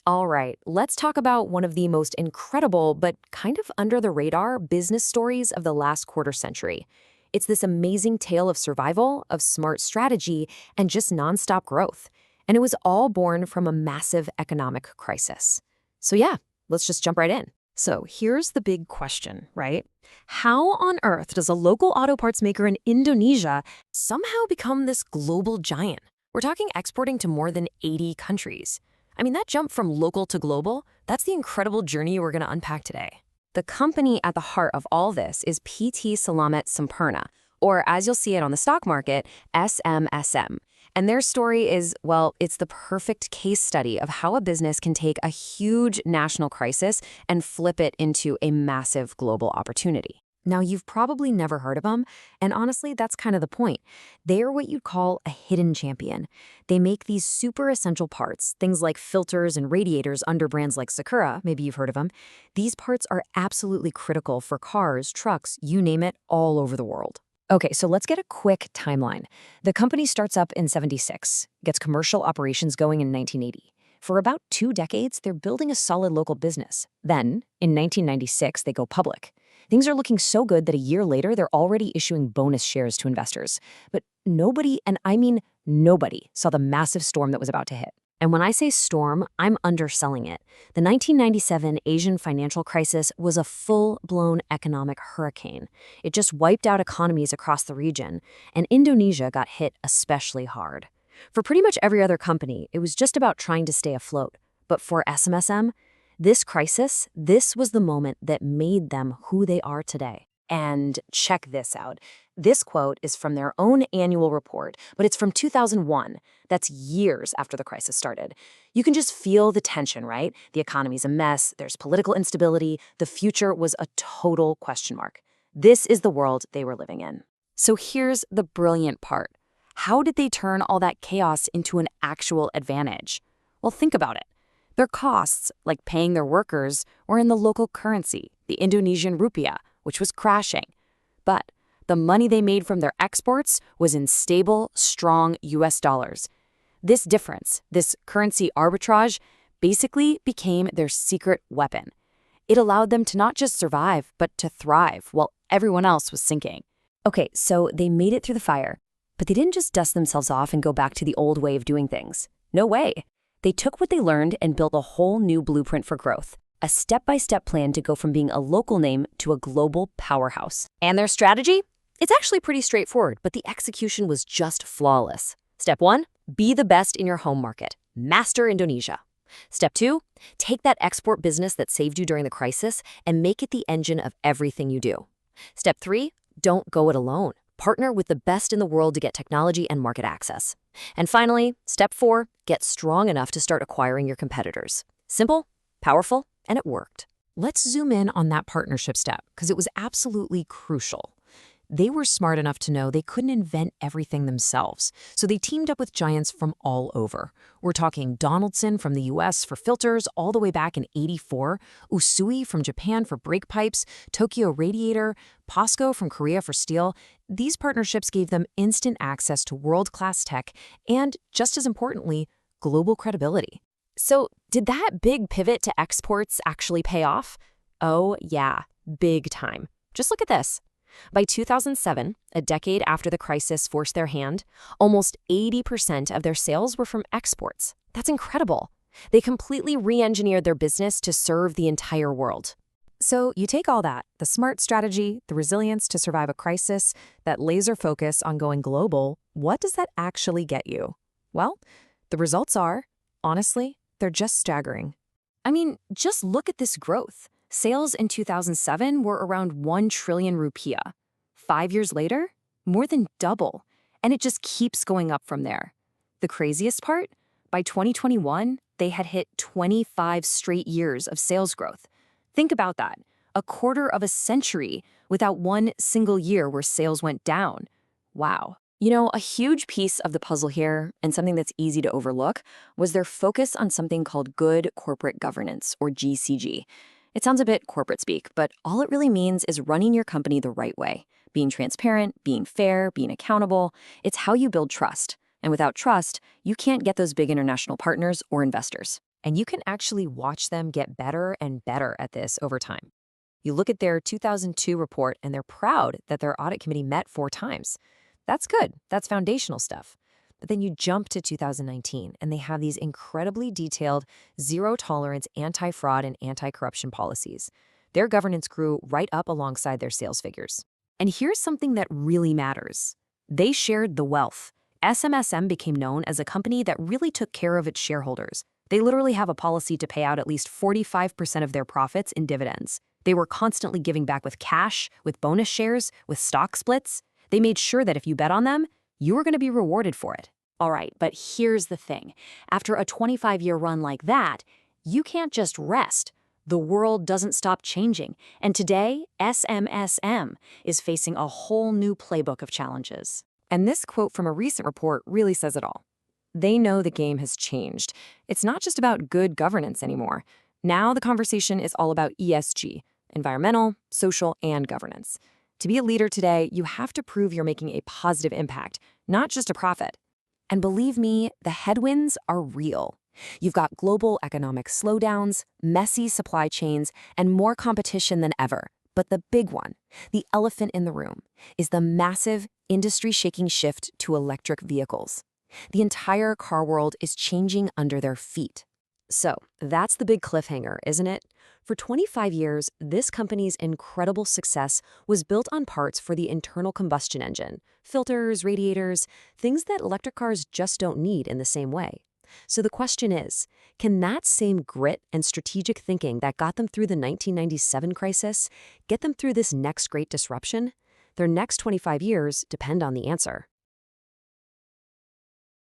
All right, let's talk about one of the most incredible but kind of under the radar business stories of the last quarter century. It's this amazing tale of survival, of smart strategy, and just nonstop growth. And it was all born from a massive economic crisis. So, yeah, let's just jump right in. So, here's the big question, right? How on earth does a local auto parts maker in Indonesia somehow become this global giant? We're talking exporting to more than 80 countries. I mean, that jump from local to global, that's the incredible journey we're going to unpack today. The company at the heart of all this is PT Selamat Sempurna, or as you'll see it on the stock market, SMSM. And their story is, well, it's the perfect case study of how a business can take a huge national crisis and flip it into a massive global opportunity. Now, you've probably never heard of them, and honestly, that's kind of the point. They're what you'd call a hidden champion. They make these super essential parts, things like filters and radiators under brands like Sakura, maybe you've heard of them. These parts are absolutely critical for cars, trucks, you name it, all over the world. Okay, so let's get a quick timeline. The company starts up in '76, gets commercial operations going in 1980. For about 2 decades, they're building a solid local business. Then, in 1996, they go public. Things are looking so good that a year later, they're already issuing bonus shares to investors. But nobody, and I mean nobody, saw the massive storm that was about to hit. And when I say storm, I'm underselling it. The 1997 Asian financial crisis was a full-blown economic hurricane. It just wiped out economies across the region, and Indonesia got hit especially hard. For pretty much every other company, it was just about trying to stay afloat. But for SMSM, this crisis, this was the moment that made them who they are today. And check this out. This quote is from their own annual report, but it's from 2001. That's years after the crisis started. You can just feel the tension, right? The economy's a mess, there's political instability, the future was a total question mark. This is the world they were living in. So here's the brilliant part. How did they turn all that chaos into an actual advantage? Well, think about it. Their costs, like paying their workers, were in the local currency, the Indonesian rupiah, which was crashing. But the money they made from their exports was in stable, strong US dollars. This difference, this currency arbitrage, basically became their secret weapon. It allowed them to not just survive, but to thrive while everyone else was sinking. Okay, so they made it through the fire, but they didn't just dust themselves off and go back to the old way of doing things. No way. They took what they learned and built a whole new blueprint for growth, a step-by-step plan to go from being a local name to a global powerhouse. And their strategy? It's actually pretty straightforward, but the execution was just flawless. Step 1, be the best in your home market. Master Indonesia. Step 2, take that export business that saved you during the crisis and make it the engine of everything you do. Step 3, don't go it alone. Partner with the best in the world to get technology and market access. And finally, step 4, get strong enough to start acquiring your competitors. Simple, powerful, and it worked. Let's zoom in on that partnership step, because it was absolutely crucial. They were smart enough to know they couldn't invent everything themselves, so they teamed up with giants from all over. We're talking Donaldson from the US for filters all the way back in '84, Usui from Japan for brake pipes, Tokyo Radiator, POSCO from Korea for steel. These partnerships gave them instant access to world-class tech and, just as importantly, global credibility. So, did that big pivot to exports actually pay off? Oh, yeah, big time. Just look at this. By 2007, a decade after the crisis forced their hand, almost 80% of their sales were from exports. That's incredible. They completely re-engineered their business to serve the entire world. So you take all that, the smart strategy, the resilience to survive a crisis, that laser focus on going global, what does that actually get you? Well, the results are, honestly, they're just staggering. I mean, just look at this growth. Sales in 2007 were around 1 trillion rupiah. 5 years later, more than double. And it just keeps going up from there. The craziest part? By 2021, they had hit 25 straight years of sales growth. Think about that. A quarter of a century without one single year where sales went down. Wow. You know, a huge piece of the puzzle here, and something that's easy to overlook, was their focus on something called good corporate governance, or GCG. It sounds a bit corporate speak, but all it really means is running your company the right way. Being transparent, being fair, being accountable. It's how you build trust. And without trust, you can't get those big international partners or investors. And you can actually watch them get better and better at this over time. You look at their 2002 report and they're proud that their audit committee met 4 times. That's good. That's foundational stuff. But then you jump to 2019 and they have these incredibly detailed, zero tolerance anti fraud and anti corruption policies. Their governance grew right up alongside their sales figures. And here's something that really matters: they shared the wealth. SMSM became known as a company that really took care of its shareholders. They literally have a policy to pay out at least 45% of their profits in dividends. They were constantly giving back with cash, with bonus shares, with stock splits. They made sure that if you bet on them, you were going to be rewarded for it. All right, but here's the thing. After a 25-year run like that, you can't just rest. The world doesn't stop changing. And today, SMSM is facing a whole new playbook of challenges. And this quote from a recent report really says it all. They know the game has changed. It's not just about good governance anymore. Now the conversation is all about ESG, environmental, social, and governance. To be a leader today, you have to prove you're making a positive impact, not just a profit. And believe me, the headwinds are real. You've got global economic slowdowns, messy supply chains, and more competition than ever. But the big one, the elephant in the room, is the massive, industry-shaking shift to electric vehicles. The entire car world is changing under their feet. So that's the big cliffhanger, isn't it? For 25 years, this company's incredible success was built on parts for the internal combustion engine, filters, radiators, things that electric cars just don't need in the same way. So the question is, can that same grit and strategic thinking that got them through the 1997 crisis get them through this next great disruption? Their next 25 years depend on the answer.